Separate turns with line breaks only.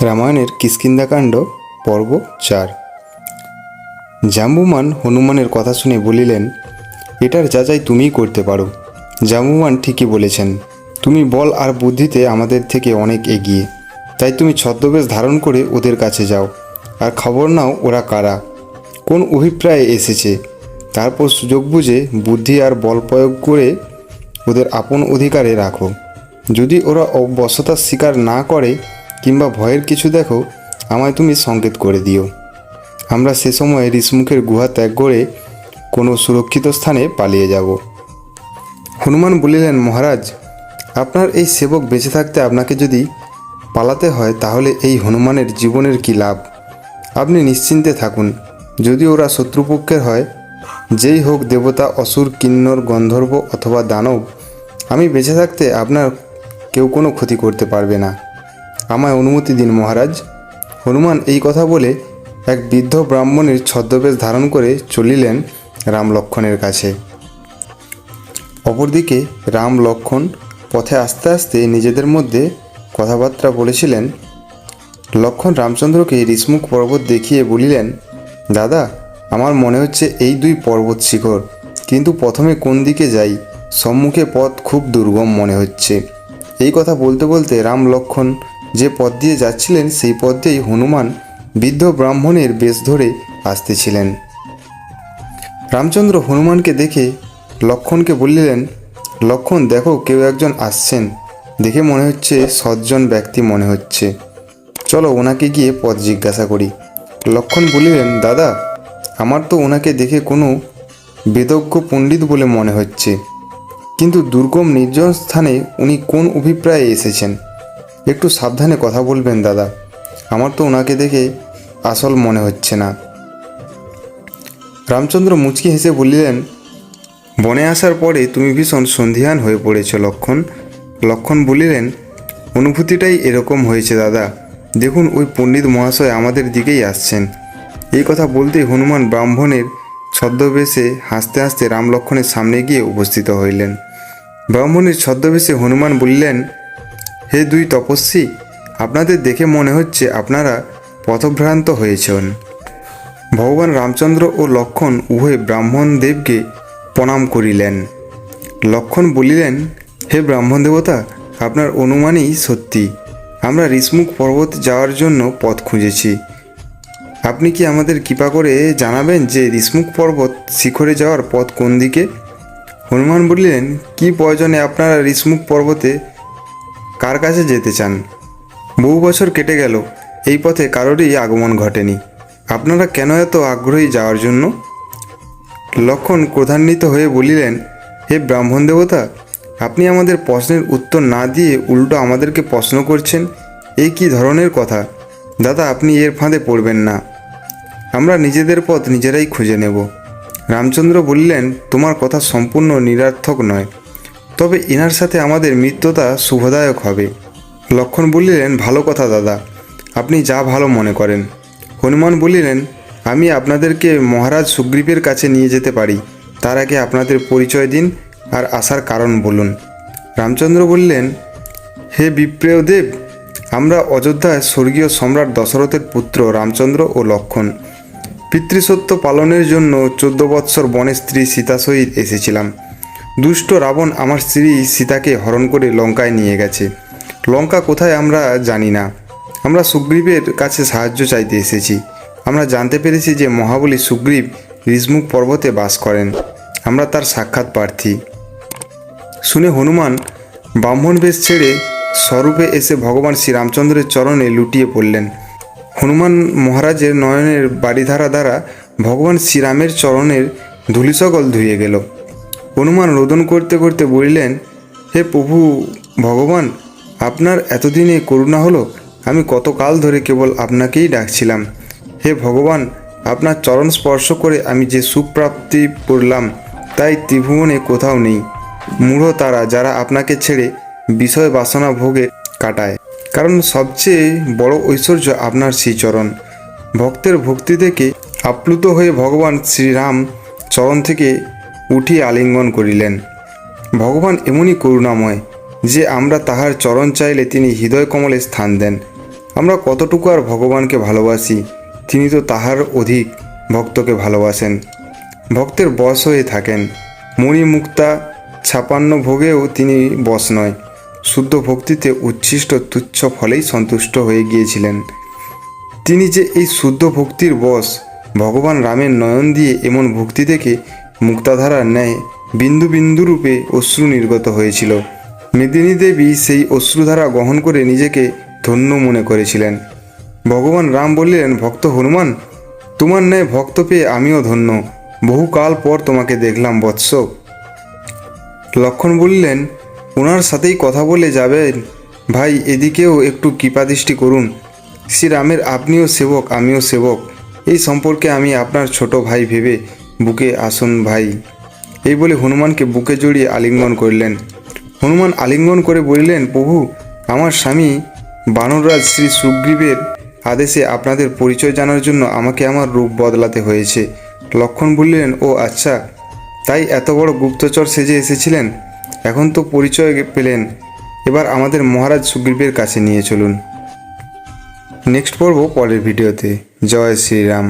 রামায়ণের কিষ্কিন্ধা কাণ্ড পর্ব 4। জাম্বুমান হনুমানের কথা শুনে বলিলেন, এটার যাচাই তুমিই করতে পারো। জাম্বুমান ঠিকই বলেছেন, তুমি বল আর বুদ্ধিতে আমাদের থেকে অনেক এগিয়ে, তাই তুমি ছদ্মবেশ ধারণ করে ওদের কাছে যাও আর খবর নাও ওরা কারা, কোন অভিপ্রায়ে এসেছে। তারপর সুযোগ বুঝে বুদ্ধি আর বল প্রয়োগ করে ওদের আপন অধিকারে রাখো। যদি ওরা অবশ্যতার স্বীকার না করে কিংবা ভয়ের কিছু দেখো, আমায় তুমি সংকেত করে দিও। আমরা সে সময় ঋষমুখের গুহা ত্যাগ করে কোনো সুরক্ষিত স্থানে পালিয়ে যাব। হনুমান বলিলেন, মহারাজ, আপনার এই সেবক বেঁচে থাকতে আপনাকে যদি পালাতে হয় তাহলে এই হনুমানের জীবনের কী লাভ? আপনি নিশ্চিন্তে থাকুন। যদি ওরা শত্রুপক্ষের হয়, যেই হোক, দেবতা, অসুর, কিন্নর, গন্ধর্ব অথবা দানব, আমি বেঁচে থাকতে আপনার কেউ কোনো ক্ষতি করতে পারবে না। আমায় অনুমতি দিন মহারাজ। হনুমান এই কথা বলে এক বৃদ্ধ ব্রাহ্মণের ছদ্মবেশ ধারণ করে চলিলেন রাম লক্ষ্মণের কাছে। অপরদিকে রাম লক্ষ্মণ পথে আস্তে আস্তে নিজেদের মধ্যে কথাবার্তা বলেছিলেন। লক্ষ্মণ রামচন্দ্রকে ঋষমুখ পর্বত দেখিয়ে বলিলেন, দাদা, আমার মনে হচ্ছে এই দুই পর্বত শিখর, কিন্তু প্রথমে কোন দিকে যাই? সম্মুখে পথ খুব দুর্গম মনে হচ্ছে। এই কথা বলতে বলতে রাম লক্ষ্মণ যে পথ দিয়ে যাচ্ছিলেন সেই পথ দিয়েই হনুমান বৃদ্ধ ব্রাহ্মণের বেশ ধরে আসতেছিলেন। রামচন্দ্র হনুমানকে দেখে লক্ষ্মণকে বললেন, লক্ষ্মণ, দেখো, কেউ একজন আসছেন। দেখে মনে হচ্ছে সজ্জন ব্যক্তি মনে হচ্ছে। চলো ওনাকে গিয়ে পথ জিজ্ঞাসা করি। লক্ষ্মণ বলিলেন, দাদা, আমার তো ওনাকে দেখে কোনো বেদজ্ঞ পণ্ডিত বলে মনে হচ্ছে, কিন্তু দুর্গম নির্জন স্থানে উনি কোন অভিপ্রায়ে এসেছেন? একটু সাবধানে কথা বলবেন দাদা, আমার তো ওনাকে দেখে আসল মনে হচ্ছে না। রামচন্দ্র মুচকি হেসে বললেন, বনে আসার পরে তুমি ভীষণ সন্ধিহান হয়ে পড়েছ লক্ষ্মণ। লক্ষ্মণ বলিলেন, অনুভূতিটাই এরকম হয়েছে দাদা। দেখুন, ওই পণ্ডিত মহাশয় আমাদের দিকেই আসছেন। এই কথা বলতেই হনুমান ব্রাহ্মণের ছদ্মবেশে হাসতে হাসতে রাম লক্ষ্মণের সামনে গিয়ে উপস্থিত হইলেন। ব্রাহ্মণের ছদ্মবেশে হনুমান বললেন, হে দুই তপস্বী, আপনাদের দেখে মনে হচ্ছে আপনারা পথভ্রান্ত হয়েছেন। ভগবান রামচন্দ্র ও লক্ষ্মণ উভয় ব্রাহ্মণ দেবকে প্রণাম করিলেন। লক্ষ্মণ বলিলেন, হে ব্রাহ্মণ দেবতা, আপনার অনুমানই সত্যি। আমরা ঋষমুখ পর্বত যাওয়ার জন্য পথ খুঁজেছি। আপনি কি আমাদের কৃপা করে জানাবেন যে ঋষমুখ পর্বত শিখরে যাওয়ার পথ কোন দিকে? হনুমান বললেন, কি প্রয়োজনে আপনারা ঋষমুখ পর্বতে কার কাছে যেতে চান? বহু বছর কেটে গেল, এই পথে কারোরই আগমন ঘটেনি। আপনারা কেন এত আগ্রহী যাওয়ার জন্য? লক্ষ্মণ ক্রোধান্বিত হয়ে বলিলেন, হে ব্রাহ্মণ দেবতা, আপনি আমাদের প্রশ্নের উত্তর না দিয়ে উল্টো আমাদেরকে প্রশ্ন করছেন। এই কী ধরনের কথা? দাদা, আপনি এর ফাঁদে পড়বেন না। আমরা নিজেদের পথ নিজেরাই খুঁজে নেব। রামচন্দ্র বললেন, তোমার কথা সম্পূর্ণ নিরর্থক নয়, তবে এনার সাথে আমাদের মিত্রতা শুভদায়ক হবে। লক্ষ্মণ বললেন, ভালো কথা দাদা, আপনি যা ভালো মনে করেন। হনুমান বললেন, আমি আপনাদেরকে মহারাজ সুগ্রীবের কাছে নিয়ে যেতে পারি, তার আগে আপনাদের পরিচয় দিন আর আসার কারণ বলুন। রামচন্দ্র বললেন, হে বিপ্রেয় দেব, আমরা অযোধ্যায় স্বর্গীয় সম্রাট দশরথের পুত্র রামচন্দ্র ও লক্ষ্মণ পিতৃসত্য পালনের জন্য 14 বৎসর বনে স্ত্রী সীতা সহিত এসেছিলাম। দুষ্ট রাবণ আমার স্ত্রী সীতাকে হরণ করে লঙ্কায় নিয়ে গেছে। লঙ্কা কোথায় আমরা জানি না। আমরা সুগ্রীবের কাছে সাহায্য চাইতে এসেছি। আমরা জানতে পেরেছি যে মহাবলী সুগ্রীব ঋষমুখ পর্বতে বাস করেন। আমরা তার সাক্ষাৎ প্রার্থী। শুনে হনুমান ব্রাহ্মণ বেশ ছেড়ে স্বরূপে এসে ভগবান শ্রীরামচন্দ্রের চরণে লুটিয়ে পড়লেন। হনুমান মহারাজের নয়নের বাড়িধারা দ্বারা ভগবান শ্রীরামের চরণের ধূলিসকল ধুয়ে গেল। হনুমান রোদন করতে করতে বললেন, হে প্রভু ভগবান, আপনার এতদিনে করুণা হলো। আমি কতকাল ধরে কেবল আপনাকেই ডাকছিলাম। হে ভগবান, আপনার চরণ স্পর্শ করে আমি যে সুখ প্রাপ্তি করলাম তাই ত্রিভুবনে কোথাও নেই। মূঢ় তারা যারা আপনাকে ছেড়ে বিষয় বাসনা ভোগে কাটায়, কারণ সবচেয়ে বড় ঐশ্বর্য আপনার শ্রীচরণ। ভক্তের ভক্তি থেকে আপ্লুত হয়ে ভগবান শ্রীরাম চরণ থেকে উঠিয়ে আলিঙ্গন করিলেন। ভগবান এমনই করুণাময় যে আমরা তাহার চরণ চাইলে তিনি হৃদয় কমলে স্থান দেন। আমরা কতটুকু আর ভগবানকে ভালোবাসি, তিনি তো তাহার অধিক ভক্তকে ভালোবাসেন, ভক্তের বশ হয়ে থাকেন। মণিমুক্তা 56 ভোগেও তিনি বশ নয়, শুদ্ধ ভক্তিতে উচ্ছিষ্ট তুচ্ছ ফলেই সন্তুষ্ট হয়ে গিয়েছিলেন। তিনি যে এই শুদ্ধ ভক্তির বশ, ভগবান রামের নয়ন দিয়ে এমন ভক্তি দেখে মুক্তাধারার ন্যায় বিন্দু বিন্দু রূপে অশ্রু নির্গত হয়েছিল। মেদিনী দেবী সেই অশ্রুধারা গ্রহণ করে নিজেকে ধন্য মনে করেছিলেন। ভগবান রাম বললেন, ভক্ত হনুমান, তোমার ন্যায় ভক্ত পেয়ে আমিও ধন্য, বহুকাল পর তোমাকে দেখলাম বৎস। লক্ষ্মণ বললেন, ওনার সাথেই কথা বলে যাবেন ভাই, এদিকেও একটু কৃপাদৃষ্টি করুন। শ্রীরামের আপনিও সেবক, আমিও সেবক, এই সম্পর্কে আমি আপনার ছোট ভাই ভেবে বুকে আসুন ভাই। এই বলে হনুমানকে বুকে জড়িয়ে আলিঙ্গন করলেন। হনুমান আলিঙ্গন করে বললেন, প্রভু, আমার স্বামী বানররাজ শ্রী সুগ্রীবের আদেশে আপনাদের পরিচয় জানার জন্য আমাকে আমার রূপ বদলাতে হয়েছে। লক্ষ্মণ বললেন, ও আচ্ছা, তাই এত বড় গুপ্তচর সেজে এসেছিলেন, এখন তো পরিচয় পেলেন, এবার আমাদের মহারাজ সুগ্রীবের কাছে নিয়ে চলুন। নেক্সট পর্ব পরের ভিডিওতে। জয় শ্রীরাম।